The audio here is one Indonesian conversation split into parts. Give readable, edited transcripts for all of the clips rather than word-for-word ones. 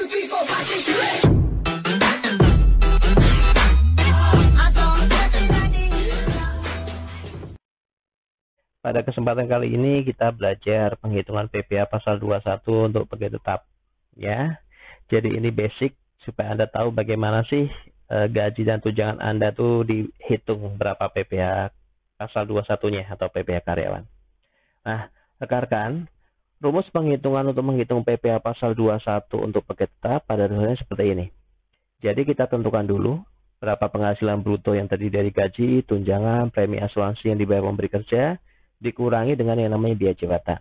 Pada kesempatan kali ini kita belajar penghitungan PPh pasal 21 untuk pegawai tetap ya. Jadi ini basic supaya Anda tahu bagaimana sih gaji dan tunjangan Anda tuh dihitung berapa PPh pasal 21-nya atau PPh karyawan. Nah, rekan-rekan, rumus penghitungan untuk menghitung PPh pasal 21 untuk pegawai tetap pada dasarnya seperti ini. Jadi kita tentukan dulu berapa penghasilan bruto yang terdiri dari gaji, tunjangan, premi asuransi yang dibayar pemberi kerja, dikurangi dengan yang namanya biaya jabatan.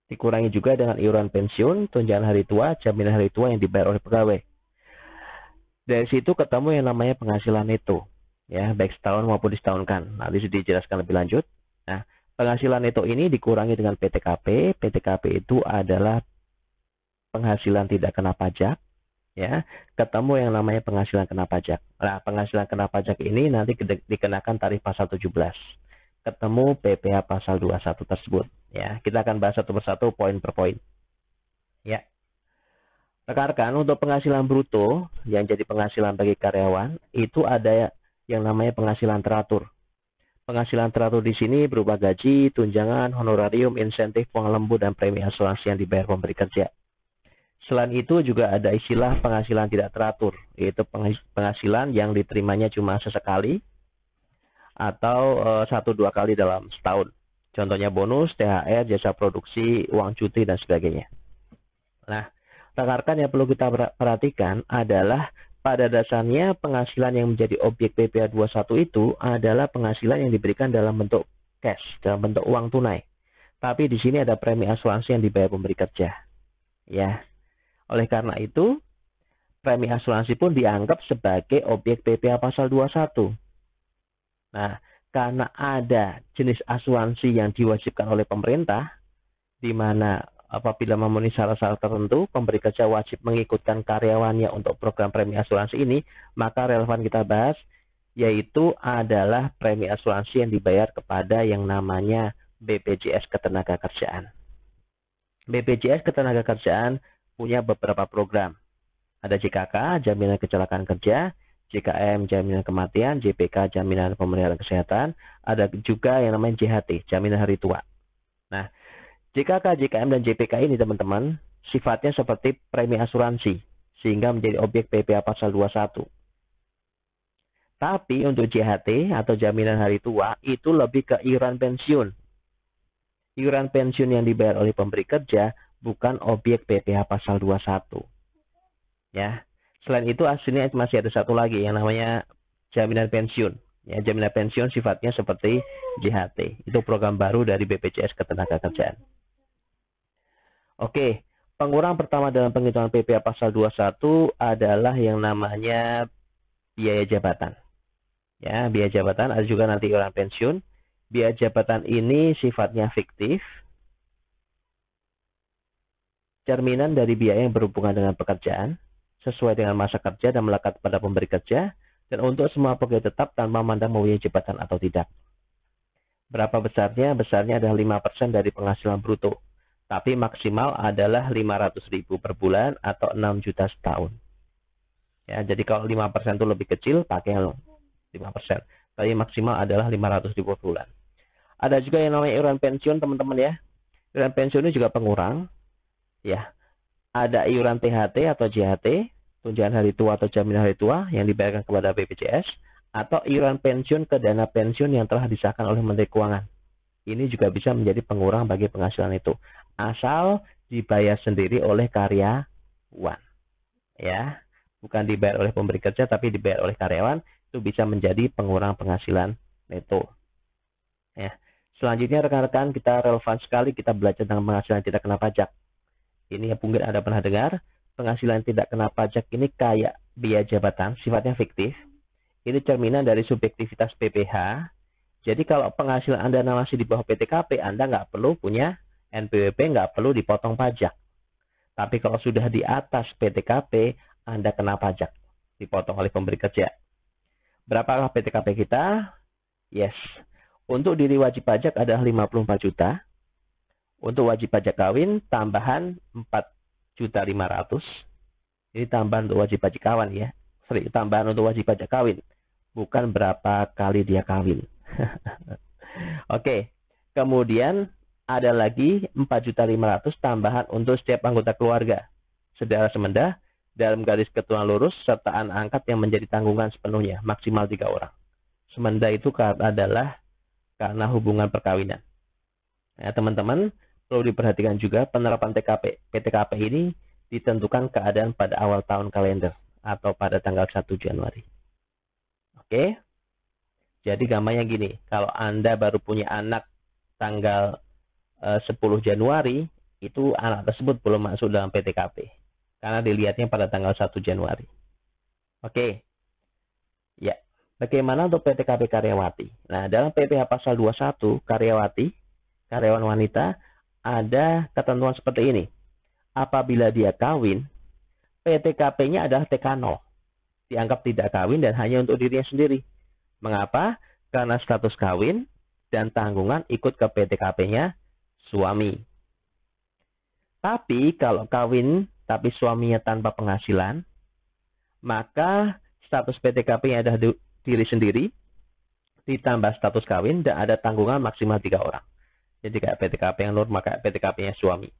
Dikurangi juga dengan iuran pensiun, tunjangan hari tua, jaminan hari tua yang dibayar oleh pegawai. Dari situ ketemu yang namanya penghasilan neto, ya, baik setahun maupun disetahunkan. Nanti sudah dijelaskan lebih lanjut. Nah, penghasilan neto ini dikurangi dengan PTKP. PTKP itu adalah penghasilan tidak kena pajak, ya. Ketemu yang namanya penghasilan kena pajak. Nah, penghasilan kena pajak ini nanti dikenakan tarif pasal 17. Ketemu PPh pasal 21 tersebut. Ya, kita akan bahas satu persatu poin per poin. Ya. Rekan-rekan, untuk penghasilan bruto yang jadi penghasilan bagi karyawan itu ada yang namanya penghasilan teratur. Penghasilan teratur di sini berupa gaji, tunjangan, honorarium, insentif, uang lembut, dan premi asuransi yang dibayar pemberi kerja. Selain itu juga ada istilah penghasilan tidak teratur, yaitu penghasilan yang diterimanya cuma sesekali atau 1-2 kali dalam setahun. Contohnya bonus, THR, jasa produksi, uang cuti, dan sebagainya. Nah, rekan-rekan yang perlu kita perhatikan adalah pada dasarnya penghasilan yang menjadi objek PPh 21 itu adalah penghasilan yang diberikan dalam bentuk cash, dalam bentuk uang tunai. Tapi di sini ada premi asuransi yang dibayar pemberi kerja. Ya. Oleh karena itu, premi asuransi pun dianggap sebagai objek PPh pasal 21. Nah, karena ada jenis asuransi yang diwajibkan oleh pemerintah, di mana apabila memenuhi syarat-syarat tertentu, pemberi kerja wajib mengikutkan karyawannya untuk program premi asuransi ini, maka relevan kita bahas, yaitu adalah premi asuransi yang dibayar kepada yang namanya BPJS Ketenagakerjaan. BPJS Ketenagakerjaan punya beberapa program. Ada JKK, Jaminan Kecelakaan Kerja, JKM, Jaminan Kematian, JPK, Jaminan Pemeliharaan Kesehatan, ada juga yang namanya JHT, Jaminan Hari Tua. Nah, JKK, JKM, dan JPK ini teman-teman, sifatnya seperti premi asuransi, sehingga menjadi objek PPh pasal 21. Tapi untuk JHT atau Jaminan Hari Tua, itu lebih ke iuran pensiun. Iuran pensiun yang dibayar oleh pemberi kerja bukan objek PPh pasal 21. Ya. Selain itu aslinya masih ada satu lagi yang namanya jaminan pensiun. Ya, jaminan pensiun sifatnya seperti JHT. Itu program baru dari BPJS Ketenagakerjaan. Oke, pengurang pertama dalam penghitungan PPh pasal 21 adalah yang namanya biaya jabatan. Ya, biaya jabatan ada juga nanti iuran pensiun. Biaya jabatan ini sifatnya fiktif. Cerminan dari biaya yang berhubungan dengan pekerjaan sesuai dengan masa kerja dan melekat pada pemberi kerja, dan untuk semua pegawai tetap tanpa memandang mempunyai jabatan atau tidak. Berapa besarnya? Besarnya adalah 5% dari penghasilan bruto, tapi maksimal adalah 500.000 per bulan atau 6 juta setahun. Ya, jadi kalau 5% itu lebih kecil, pakai 5%. Tapi maksimal adalah 500.000 per bulan. Ada juga yang namanya iuran pensiun, teman-teman ya. Iuran pensiun ini juga pengurang. Ya, ada iuran THT atau JHT, tunjangan hari tua atau jaminan hari tua yang dibayarkan kepada BPJS, atau iuran pensiun ke dana pensiun yang telah disahkan oleh Menteri Keuangan. Ini juga bisa menjadi pengurang bagi penghasilan itu, asal dibayar sendiri oleh karyawan. Ya, bukan dibayar oleh pemberi kerja tapi dibayar oleh karyawan, itu bisa menjadi pengurang penghasilan neto. Ya. Selanjutnya rekan-rekan, kita relevan sekali kita belajar tentang penghasilan tidak kena pajak. Ini yang mungkin Anda pernah dengar. Penghasilan tidak kena pajak ini kayak biaya jabatan, sifatnya fiktif. Ini cerminan dari subjektivitas PPh. Jadi kalau penghasilan Anda masih di bawah PTKP, Anda nggak perlu punya NPWP, nggak perlu dipotong pajak. Tapi kalau sudah di atas PTKP, Anda kena pajak, dipotong oleh pemberi kerja. Berapakah PTKP kita? Yes. Untuk diri wajib pajak adalah 54 juta. Untuk wajib pajak kawin tambahan 4.500.000. Ini tambahan untuk wajib pajak kawin ya. Sorry, tambahan untuk wajib pajak kawin. Bukan berapa kali dia kawin. Oke. Kemudian ada lagi 4.500.000 tambahan untuk setiap anggota keluarga. Saudara semenda dalam garis keturunan lurus serta anak angkat yang menjadi tanggungan sepenuhnya, maksimal 3 orang. Semenda itu adalah karena hubungan perkawinan. Nah, teman-teman, perlu diperhatikan juga penerapan PTKP ini ditentukan keadaan pada awal tahun kalender atau pada tanggal 1 Januari. Oke. Jadi gambarnya gini, kalau Anda baru punya anak tanggal 10 Januari, itu anak tersebut belum masuk dalam PTKP. Karena dilihatnya pada tanggal 1 Januari. Oke. Ya. Bagaimana untuk PTKP karyawati? Nah, dalam PPh pasal 21 karyawati, karyawan wanita, ada ketentuan seperti ini. Apabila dia kawin, PTKP-nya adalah TK0. Dianggap tidak kawin dan hanya untuk dirinya sendiri. Mengapa? Karena status kawin dan tanggungan ikut ke PTKP-nya suami. Tapi kalau kawin tapi suaminya tanpa penghasilan, maka status PTKP-nya adalah diri sendiri, ditambah status kawin dan ada tanggungan maksimal 3 orang. Jadi kayak PTKP yang normal, kayak PTKP-nya suami.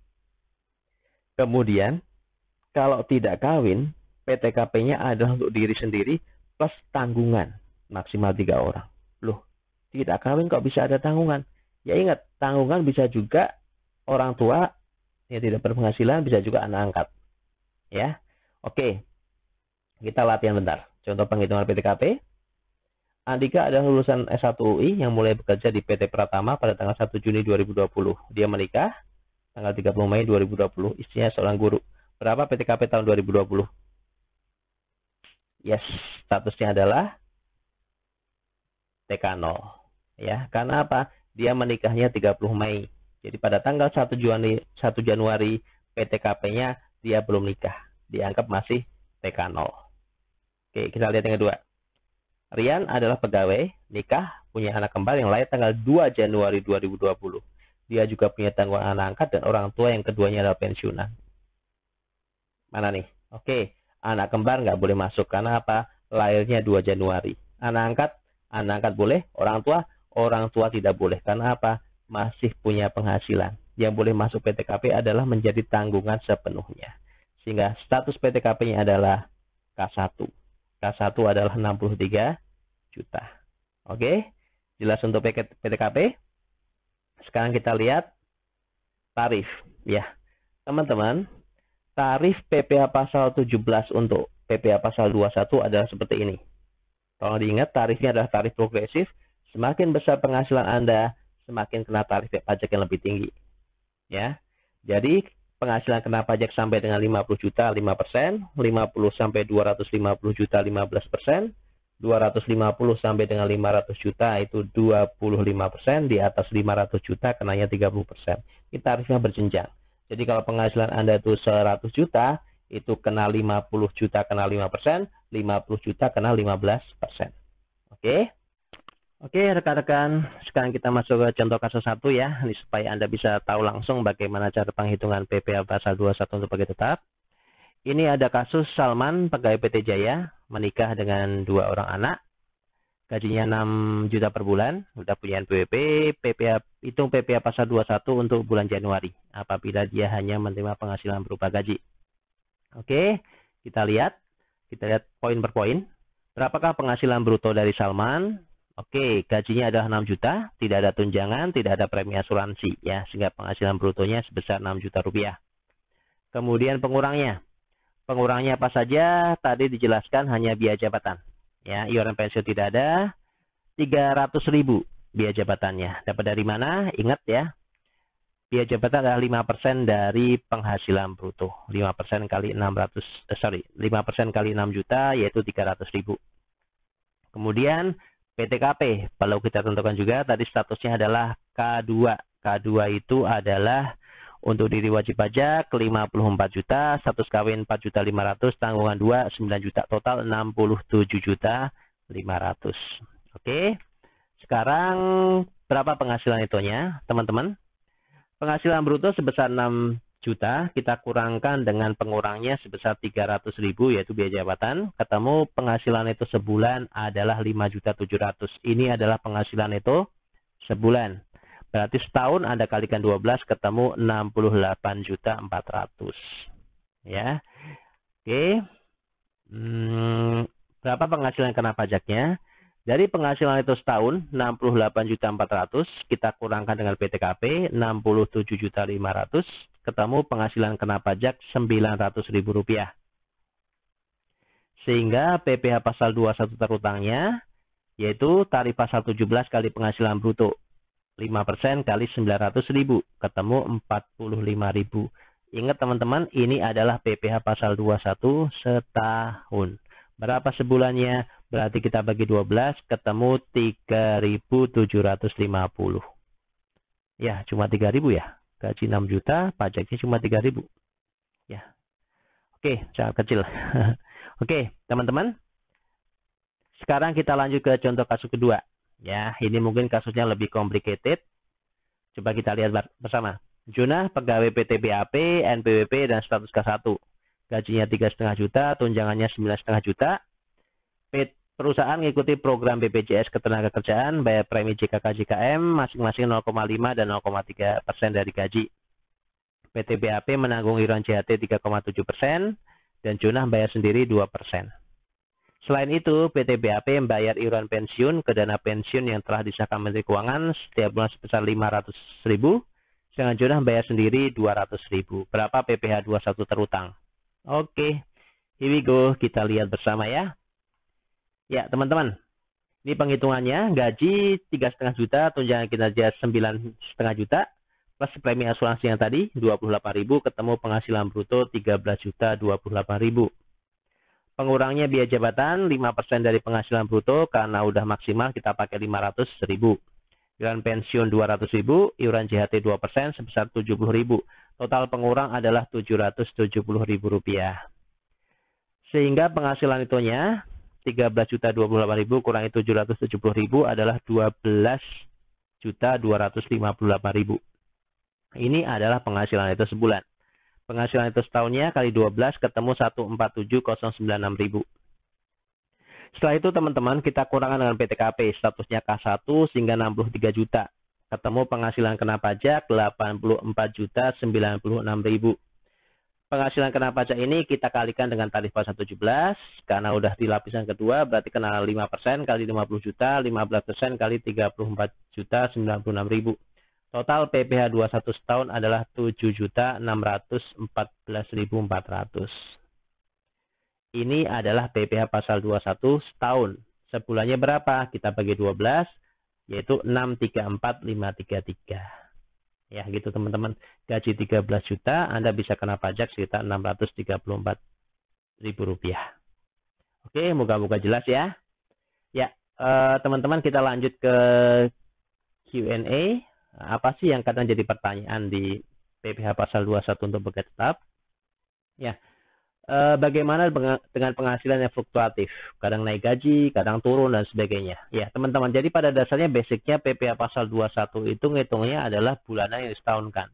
Kemudian, kalau tidak kawin, PTKP-nya adalah untuk diri sendiri plus tanggungan maksimal 3 orang. Loh, tidak kawin kok bisa ada tanggungan? Ya ingat, tanggungan bisa juga orang tua yang tidak berpenghasilan, bisa juga anak angkat. Ya, oke. Kita latihan bentar. Contoh penghitungan PTKP. Andika adalah lulusan S1 UI yang mulai bekerja di PT Pratama pada tanggal 1 Juni 2020. Dia menikah tanggal 30 Mei 2020. Istrinya seorang guru. Berapa PTKP tahun 2020? Yes, statusnya adalah TK0. Ya, karena apa? Dia menikahnya 30 Mei. Jadi pada tanggal 1 Januari PTKP-nya dia belum nikah. Dianggap masih TK0. Oke, kita lihat yang kedua. Rian adalah pegawai, nikah, punya anak kembar yang lahir tanggal 2 Januari 2020. Dia juga punya tanggungan anak angkat dan orang tua yang keduanya adalah pensiunan. Mana nih? Oke, anak kembar nggak boleh masuk. Karena apa? Lahirnya 2 Januari. Anak angkat boleh, orang tua tidak boleh. Karena apa? Masih punya penghasilan. Yang boleh masuk PTKP adalah menjadi tanggungan sepenuhnya. Sehingga status PTKP-nya adalah K1. K1 adalah 63 juta. Oke, jelas untuk PTKP. Sekarang kita lihat tarif. Ya, teman-teman, tarif PPh pasal 17 untuk PPh pasal 21 adalah seperti ini. Tolong diingat, tarifnya adalah tarif progresif. Semakin besar penghasilan Anda, semakin kena tarif pajak yang lebih tinggi. Ya, jadi penghasilan kena pajak sampai dengan 50 juta 5%, 50 sampai 250 juta 15%, 250 sampai dengan 500 juta itu 25%, di atas 500 juta kenanya 30%. Ini tarifnya berjenjang. Jadi kalau penghasilan Anda itu 100 juta, itu kena 50 juta kena 5%, 50 juta kena 15%. Oke. Oke, rekan-rekan, sekarang kita masuk ke contoh kasus 1 ya, ini supaya Anda bisa tahu langsung bagaimana cara penghitungan PPh pasal 21 untuk pegawai tetap. Ini ada kasus Salman, pegawai PT Jaya, menikah dengan 2 orang anak, gajinya 6 juta per bulan, sudah punya NPWP, hitung PPh pasal 21 untuk bulan Januari, apabila dia hanya menerima penghasilan berupa gaji. Oke, kita lihat poin per poin. Berapakah penghasilan bruto dari Salman? Oke, gajinya adalah 6 juta, tidak ada tunjangan, tidak ada premi asuransi, ya, sehingga penghasilan brutonya sebesar 6 juta rupiah. Kemudian pengurangnya apa saja? Tadi dijelaskan hanya biaya jabatan, ya, iuran pensiun tidak ada, 300.000 biaya jabatannya. Dapat dari mana? Ingat ya, biaya jabatan adalah 5% dari penghasilan bruto. 5% kali 5% kali 6 juta yaitu 300.000. Kemudian PTKP, perlu kita tentukan juga, tadi statusnya adalah K2. K2 itu adalah untuk diri wajib pajak 54 juta, status kawin 4.500.000, tanggungan 2 9 juta, total 67.500.000. Oke. Sekarang berapa penghasilan itunya, teman-teman? Penghasilan bruto sebesar 6 juta, kita kurangkan dengan pengurangnya sebesar 300.000 yaitu biaya jabatan, ketemu penghasilan itu sebulan adalah 5.700.000. Ini adalah penghasilan itu sebulan. Berarti setahun Anda kalikan 12 ketemu 68.400.000. Ya. Oke. Berapa penghasilan kena pajaknya? Dari penghasilan itu setahun 68.400.000 kita kurangkan dengan PTKP 67.500.000 ketemu penghasilan kena pajak Rp900.000. Sehingga PPh pasal 21 terutangnya yaitu tarif pasal 17 kali penghasilan bruto 5% kali 900.000 ketemu 45.000. Ingat teman-teman, ini adalah PPh pasal 21 setahun. Berapa sebulannya? Berarti kita bagi 12 ketemu 3.750. Ya, cuma 3.000 ya. Gaji 6 juta, pajaknya cuma 3.000. Ya. Oke, sangat kecil. Oke, teman-teman. Sekarang kita lanjut ke contoh kasus kedua. Ya, ini mungkin kasusnya lebih complicated. Coba kita lihat bersama. Junah, pegawai PT BAP, NPWP, dan status K1. Gajinya 3,5 juta, tunjangannya 9,5 juta. Perusahaan mengikuti program BPJS Ketenagakerjaan, bayar premi JKK JKM masing-masing 0,5 dan 0,3% dari gaji. PT BAP menanggung iuran JHT 3,7% dan Junah bayar sendiri 2%. Selain itu, PT BAP membayar iuran pensiun ke dana pensiun yang telah disahkan Menteri Keuangan setiap bulan sebesar 500.000, sedangkan Junah bayar sendiri 200.000. Berapa PPh 21 terutang? Oke, here we go. Kita lihat bersama ya. Ya, teman-teman. Ini penghitungannya. Gaji 3,5 juta, tunjangan kinerja 9,5 juta, plus premi asuransi yang tadi 28.000, ketemu penghasilan bruto 13.028.000. Pengurangnya biaya jabatan 5% dari penghasilan bruto karena udah maksimal kita pakai 500.000. Iuran pensiun 200.000, iuran JHT 2% sebesar 70.000. Total pengurang adalah 770.000 rupiah. Sehingga penghasilan itunya 13.028.000 kurangi 770.000 adalah 12.258.000. Ini adalah penghasilan itu sebulan. Penghasilan itu setahunnya kali 12 ketemu 147.096.000. Setelah itu teman-teman kita kurangkan dengan PTKP, statusnya K1 sehingga 63 juta. Ketemu penghasilan kena pajak 84.096.000. Penghasilan kena pajak ini kita kalikan dengan tarif pasal 17 karena udah di lapisan kedua berarti kena 5% kali 50 juta, 15% kali 34.096.000. Total PPh 21 setahun adalah 7.614.400. Ini adalah PPh pasal 21 setahun. Sebulannya berapa? Kita bagi 12 yaitu 634.533. Ya gitu teman-teman, gaji 13 juta Anda bisa kena pajak sekitar 634.000 rupiah. Oke, moga-moga jelas ya. Ya teman-teman, kita lanjut ke Q&A. Apa sih yang kadang jadi pertanyaan di PPh pasal 21 untuk bekerja tetap? Ya, bagaimana dengan penghasilan yang fluktuatif? Kadang naik gaji, kadang turun, dan sebagainya. Ya, teman-teman, jadi pada dasarnya basicnya PPh pasal 21 itu ngitungnya adalah bulanan yang disetahunkan.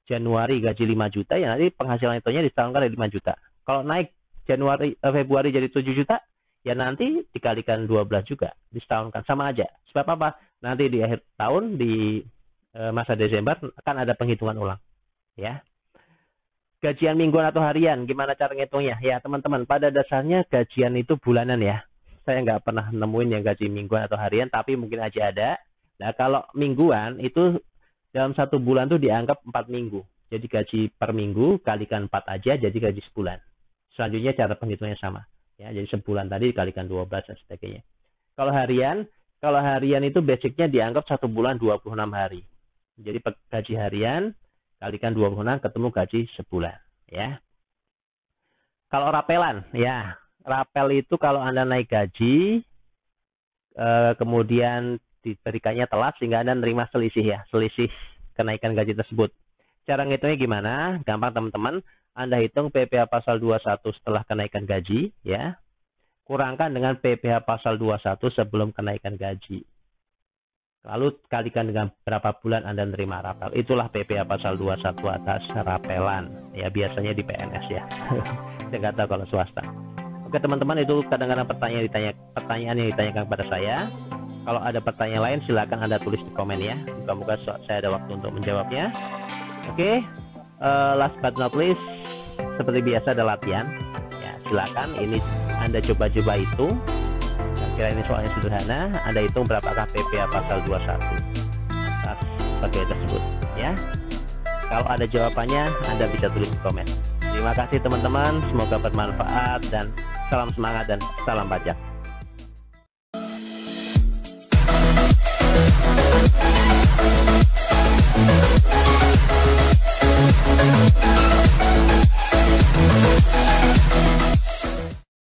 Januari gaji 5 juta, ya nanti penghasilan itunya disetahunkan dari 5 juta. Kalau naik Februari jadi 7 juta, ya nanti dikalikan 12 juga, disetahunkan. Sama aja. Sebab apa? Nanti di akhir tahun, di masa Desember, akan ada penghitungan ulang. Ya. Gajian mingguan atau harian, gimana cara ngitungnya? Ya teman-teman, pada dasarnya gajian itu bulanan ya. Saya nggak pernah nemuin yang gaji mingguan atau harian, tapi mungkin aja ada. Nah kalau mingguan itu dalam satu bulan tuh dianggap 4 minggu. Jadi gaji per minggu kalikan 4 aja, jadi gaji sebulan. Selanjutnya cara penghitungnya sama. Ya, jadi sebulan tadi dikalikan 12 dan sebagainya. Kalau harian itu basicnya dianggap satu bulan 26 hari. Jadi gaji harian kalikan 26 ketemu gaji sebulan, ya. Kalau rapelan, ya, rapel itu kalau Anda naik gaji, kemudian diberikannya telat sehingga Anda menerima selisih ya, selisih kenaikan gaji tersebut. Cara ngitungnya gimana? Gampang teman-teman, Anda hitung PPh pasal 21 setelah kenaikan gaji, ya. Kurangkan dengan PPh pasal 21 sebelum kenaikan gaji. lalu kalikan dengan berapa bulan Anda menerima rapel. Itulah PPA pasal 21 atas rapelan. Ya, biasanya di PNS ya. Saya nggak tahu kalau swasta. Oke teman-teman, itu kadang-kadang pertanyaan yang ditanyakan kepada saya. Kalau ada pertanyaan lain silakan Anda tulis di komen ya. Moga-moga saya ada waktu untuk menjawabnya. Oke, last but not least, seperti biasa ada latihan. Ya, silakan ini Anda coba-coba itu. Kira ini soalnya sederhana. Anda hitung berapakah PPA pasal 21 atas pegawai tersebut ya. Kalau ada jawabannya Anda bisa tulis di komen. Terima kasih teman-teman, semoga bermanfaat dan salam semangat dan salam pajak.